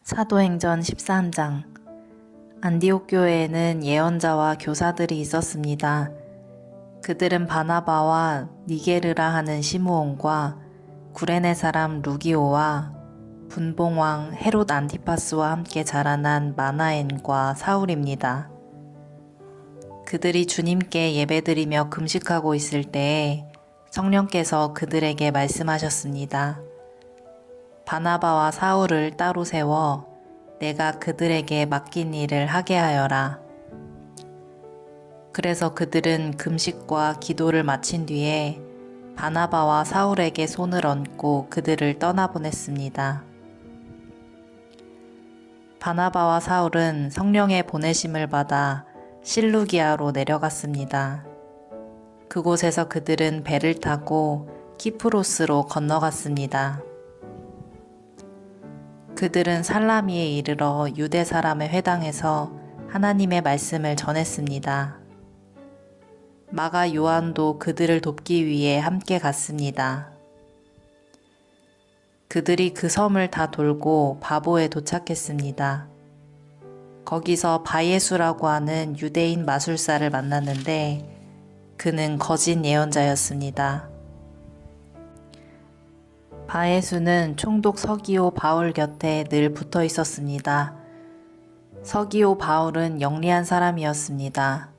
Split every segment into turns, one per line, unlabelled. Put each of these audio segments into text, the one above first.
사도행전 13장. 안디옥 교회에는 예언자와 교사들이 있었습니다. 그들은 바나바와 니게르라 하는 시므온과 구레네 사람 루기오와 분봉왕 헤롯 안티파스와 함께 자라난 마나엔과 사울입니다. 그들이 주님께 예배드리며 금식하고 있을 때에 성령께서 그들에게 말씀하셨습니다. 바나바와 사울을 따로 세워 내가 그들에게 맡긴 일을 하게 하여라. 그래서 그들은 금식과 기도를 마친 뒤에 바나바와 사울에게 손을 얹고 그들을 떠나보냈습니다. 바나바와 사울은 성령의 보내심을 받아 실루기아로 내려갔습니다. 그곳에서 그들은 배를 타고 키프로스로 건너갔습니다. 그들은 살라미에 이르러 유대 사람의 회당에서 하나님의 말씀을 전했습니다. 마가 요한도 그들을 돕기 위해 함께 갔습니다. 그들이 그 섬을 다 돌고 바보에 도착했습니다. 거기서 바예수라고 하는 유대인 마술사를 만났는데 그는 거짓 예언자였습니다. 바예수는 총독 서기오 바울 곁에 늘 붙어 있었습니다. 서기오 바울은 영리한 사람이었습니다.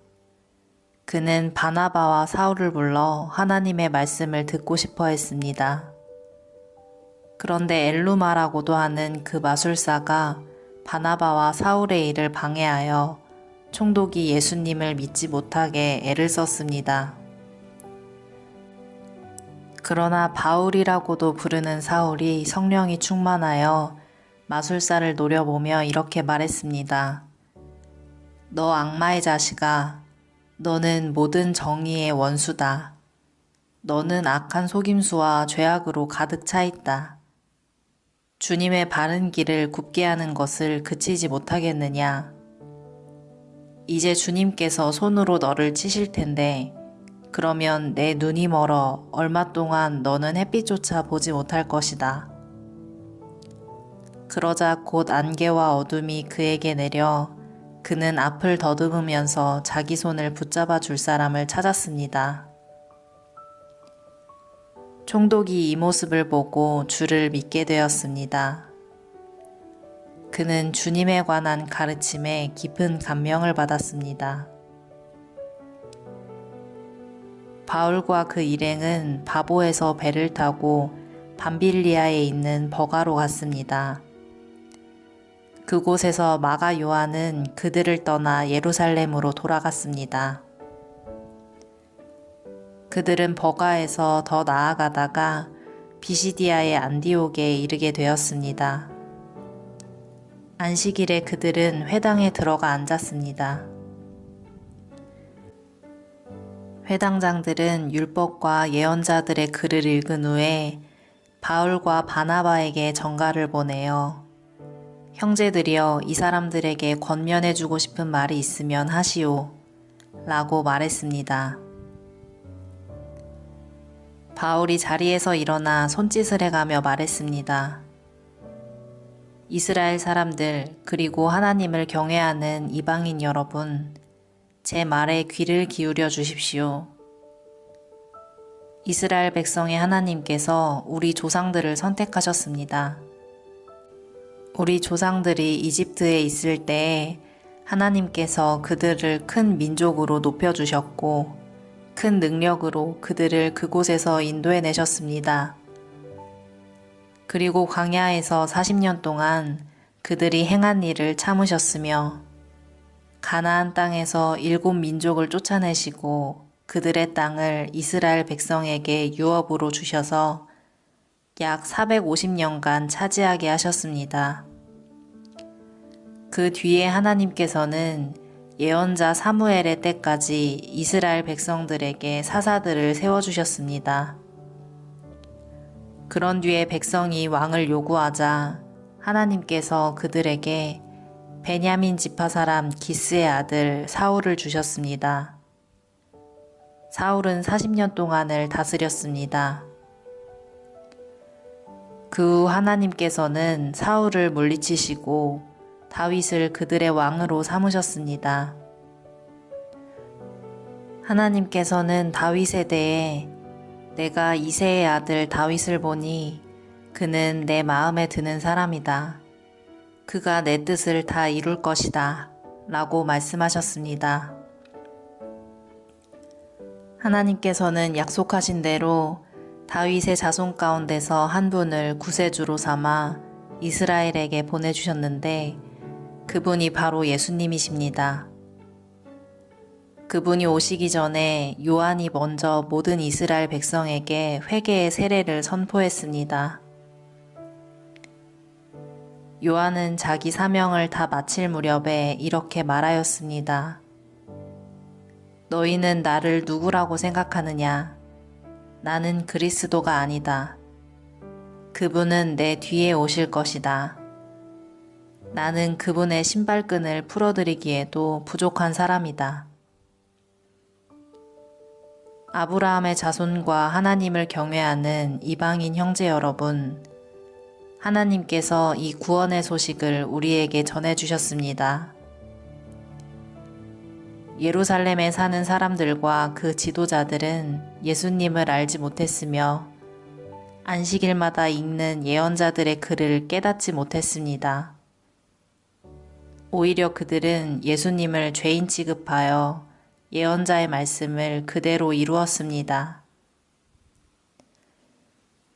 그는 바나바와 사울을 불러 하나님의 말씀을 듣고 싶어 했습니다. 그런데 엘루마라고도 하는 그 마술사가 바나바와 사울의 일을 방해하여 총독이 예수님을 믿지 못하게 애를 썼습니다. 그러나 바울이라고도 부르는 사울이 성령이 충만하여 마술사를 노려보며 이렇게 말했습니다. 너 악마의 자식아, 너는 모든 정의의 원수다. 너는 악한 속임수와 죄악으로 가득 차 있다. 주님의 바른 길을 굽게 하는 것을 그치지 못하겠느냐? 이제 주님께서 손으로 너를 치실 텐데 그러면 내 눈이 멀어 얼마 동안 너는 햇빛조차 보지 못할 것이다. 그러자 곧 안개와 어둠이 그에게 내려 그는 앞을 더듬으면서 자기 손을 붙잡아 줄 사람을 찾았습니다. 총독이 이 모습을 보고 주를 믿게 되었습니다. 그는 주님에 관한 가르침에 깊은 감명을 받았습니다. 바울과 그 일행은 바보에서 배를 타고 밤빌리아에 있는 버가로 갔습니다. 그곳에서 마가 요한은 그들을 떠나 예루살렘으로 돌아갔습니다. 그들은 버가에서 더 나아가다가 비시디아의 안디옥에 이르게 되었습니다. 안식일에 그들은 회당에 들어가 앉았습니다. 회당장들은 율법과 예언자들의 글을 읽은 후에 바울과 바나바에게 전가를 보내어 형제들이여 이 사람들에게 권면해주고 싶은 말이 있으면 하시오 라고 말했습니다. 바울이 자리에서 일어나 손짓을 해가며 말했습니다. 이스라엘 사람들 그리고 하나님을 경외하는 이방인 여러분, 제 말에 귀를 기울여 주십시오. 이스라엘 백성의 하나님께서 우리 조상들을 선택하셨습니다. 우리 조상들이 이집트에 있을 때에 하나님께서 그들을 큰 민족으로 높여주셨고 큰 능력으로 그들을 그곳에서 인도해내셨습니다. 그리고 광야에서 40년 동안 그들이 행한 일을 참으셨으며 가나안 땅에서 7민족을 쫓아내시고 그들의 땅을 이스라엘 백성에게 유업으로 주셔서 약 450년간 차지하게 하셨습니다. 그 뒤에 하나님께서는 예언자 사무엘의 때까지 이스라엘 백성들에게 사사들을 세워주셨습니다. 그런 뒤에 백성이 왕을 요구하자 하나님께서 그들에게 베냐민 지파 사람 기스의 아들 사울을 주셨습니다. 사울은 40년 동안을 다스렸습니다. 그 후 하나님께서는 사울을 물리치시고 다윗을 그들의 왕으로 삼으셨습니다. 하나님께서는 다윗에 대해 내가 이새의 아들 다윗을 보니 그는 내 마음에 드는 사람이다. 그가 내 뜻을 다 이룰 것이다. 라고 말씀하셨습니다. 하나님께서는 약속하신 대로 다윗의 자손 가운데서 한 분을 구세주로 삼아 이스라엘에게 보내주셨는데 그분이 바로 예수님이십니다. 그분이 오시기 전에 요한이 먼저 모든 이스라엘 백성에게 회개의 세례를 선포했습니다. 요한은 자기 사명을 다 마칠 무렵에 이렇게 말하였습니다. 너희는 나를 누구라고 생각하느냐? 나는 그리스도가 아니다. 그분은 내 뒤에 오실 것이다. 나는 그분의 신발끈을 풀어드리기에도 부족한 사람이다. 아브라함의 자손과 하나님을 경외하는 이방인 형제 여러분, 하나님께서 이 구원의 소식을 우리에게 전해주셨습니다. 예루살렘에 사는 사람들과 그 지도자들은 예수님을 알지 못했으며 안식일마다 읽는 예언자들의 글을 깨닫지 못했습니다. 오히려 그들은 예수님을 죄인 취급하여 예언자의 말씀을 그대로 이루었습니다.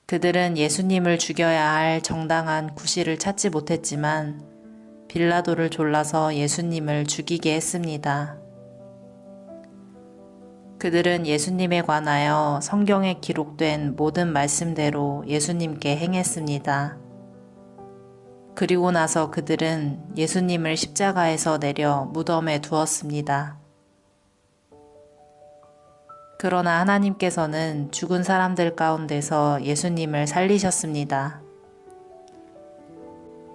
그들은 예수님을 죽여야 할 정당한 구실을 찾지 못했지만 빌라도를 졸라서 예수님을 죽이게 했습니다. 그들은 예수님에 관하여 성경에 기록된 모든 말씀대로 예수님께 행했습니다. 그리고 나서 그들은 예수님을 십자가에서 내려 무덤에 두었습니다. 그러나 하나님께서는 죽은 사람들 가운데서 예수님을 살리셨습니다.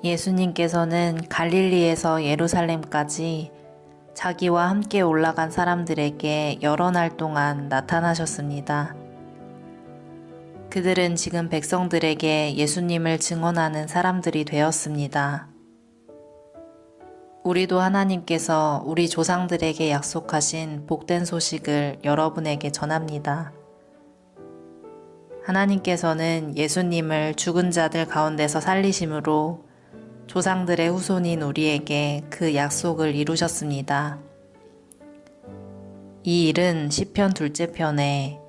예수님께서는 갈릴리에서 예루살렘까지 자기와 함께 올라간 사람들에게 여러 날 동안 나타나셨습니다. 그들은 지금 백성들에게 예수님을 증언하는 사람들이 되었습니다. 우리도 하나님께서 우리 조상들에게 약속하신 복된 소식을 여러분에게 전합니다. 하나님께서는 예수님을 죽은 자들 가운데서 살리심으로 조상들의 후손인 우리에게 그 약속을 이루셨습니다. 이 일은 시편 2째 편에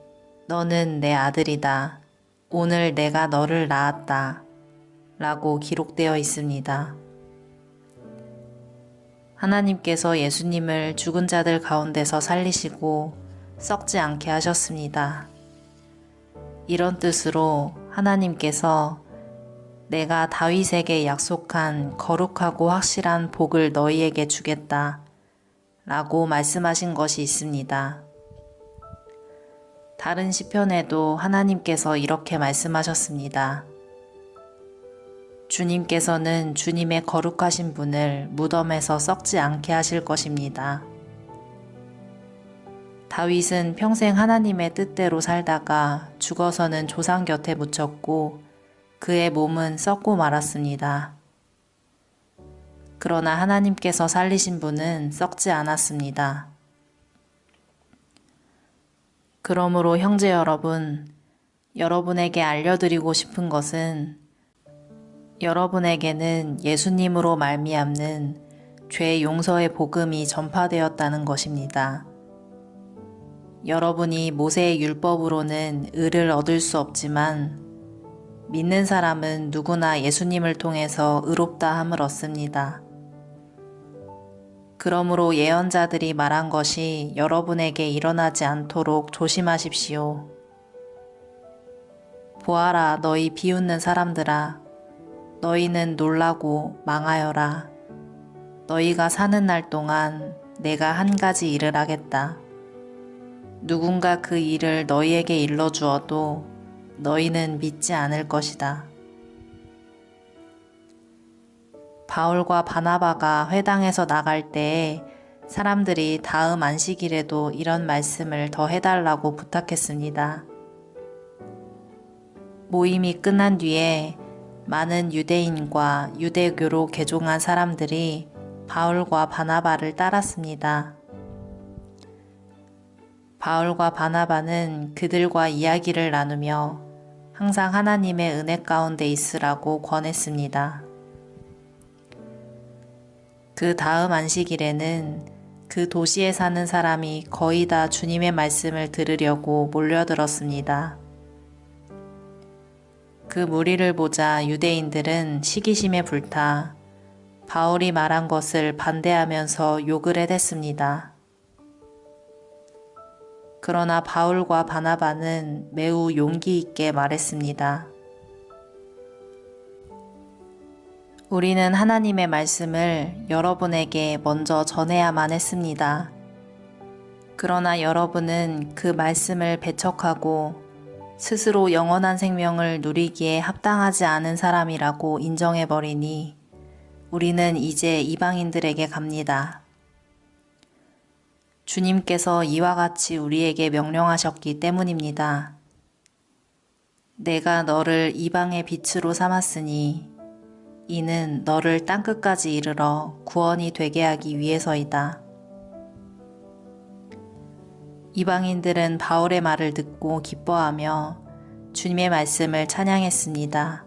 너는 내 아들이다. 오늘 내가 너를 낳았다. 라고 기록되어 있습니다. 하나님께서 예수님을 죽은 자들 가운데서 살리시고 썩지 않게 하셨습니다. 이런 뜻으로 하나님께서 내가 다윗에게 약속한 거룩하고 확실한 복을 너희에게 주겠다 라고 말씀하신 것이 있습니다. 다른 시편에도 하나님께서 이렇게 말씀하셨습니다. 주님께서는 주님의 거룩하신 분을 무덤에서 썩지 않게 하실 것입니다. 다윗은 평생 하나님의 뜻대로 살다가 죽어서는 조상 곁에 묻혔고 그의 몸은 썩고 말았습니다. 그러나 하나님께서 살리신 분은 썩지 않았습니다. 그러므로 형제 여러분, 여러분에게 알려드리고 싶은 것은 여러분에게는 예수님으로 말미암는 죄 용서의 복음이 전파되었다는 것입니다. 여러분이 모세의 율법으로는 의를 얻을 수 없지만 믿는 사람은 누구나 예수님을 통해서 의롭다 함을 얻습니다. 그러므로 예언자들이 말한 것이 여러분에게 일어나지 않도록 조심하십시오. 보아라, 너희 비웃는 사람들아. 너희는 놀라고 망하여라. 너희가 사는 날 동안 내가 한 가지 일을 하겠다. 누군가 그 일을 너희에게 일러주어도 너희는 믿지 않을 것이다. 바울과 바나바가 회당에서 나갈 때에 사람들이 다음 안식일에도 이런 말씀을 더 해달라고 부탁했습니다. 모임이 끝난 뒤에 많은 유대인과 유대교로 개종한 사람들이 바울과 바나바를 따랐습니다. 바울과 바나바는 그들과 이야기를 나누며 항상 하나님의 은혜 가운데 있으라고 권했습니다. 그 다음 안식일에는 그 도시에 사는 사람이 거의 다 주님의 말씀을 들으려고 몰려들었습니다. 그 무리를 보자 유대인들은 시기심에 불타 바울이 말한 것을 반대하면서 욕을 해댔습니다. 그러나 바울과 바나바는 매우 용기 있게 말했습니다. 우리는 하나님의 말씀을 여러분에게 먼저 전해야만 했습니다. 그러나 여러분은 그 말씀을 배척하고 스스로 영원한 생명을 누리기에 합당하지 않은 사람이라고 인정해버리니 우리는 이제 이방인들에게 갑니다. 주님께서 이와 같이 우리에게 명령하셨기 때문입니다. 내가 너를 이방의 빛으로 삼았으니 이는 너를 땅끝까지 이르러 구원이 되게 하기 위해서이다. 이방인들은 바울의 말을 듣고 기뻐하며 주님의 말씀을 찬양했습니다.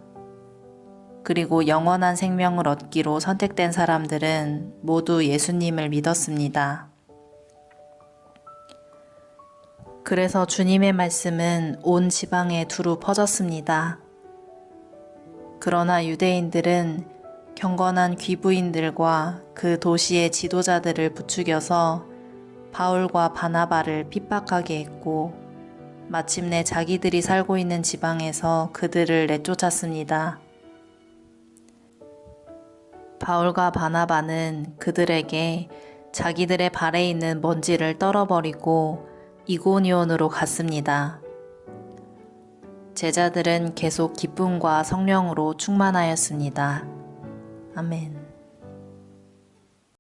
그리고 영원한 생명을 얻기로 선택된 사람들은 모두 예수님을 믿었습니다. 그래서 주님의 말씀은 온 지방에 두루 퍼졌습니다. 그러나 유대인들은 경건한 귀부인들과 그 도시의 지도자들을 부추겨서 바울과 바나바를 핍박하게 했고 마침내 자기들이 살고 있는 지방에서 그들을 내쫓았습니다. 바울과 바나바는 그들에게 자기들의 발에 있는 먼지를 떨어버리고 이고니온으로 갔습니다. 제자들은 계속 기쁨과 성령으로 충만하였습니다. 아멘.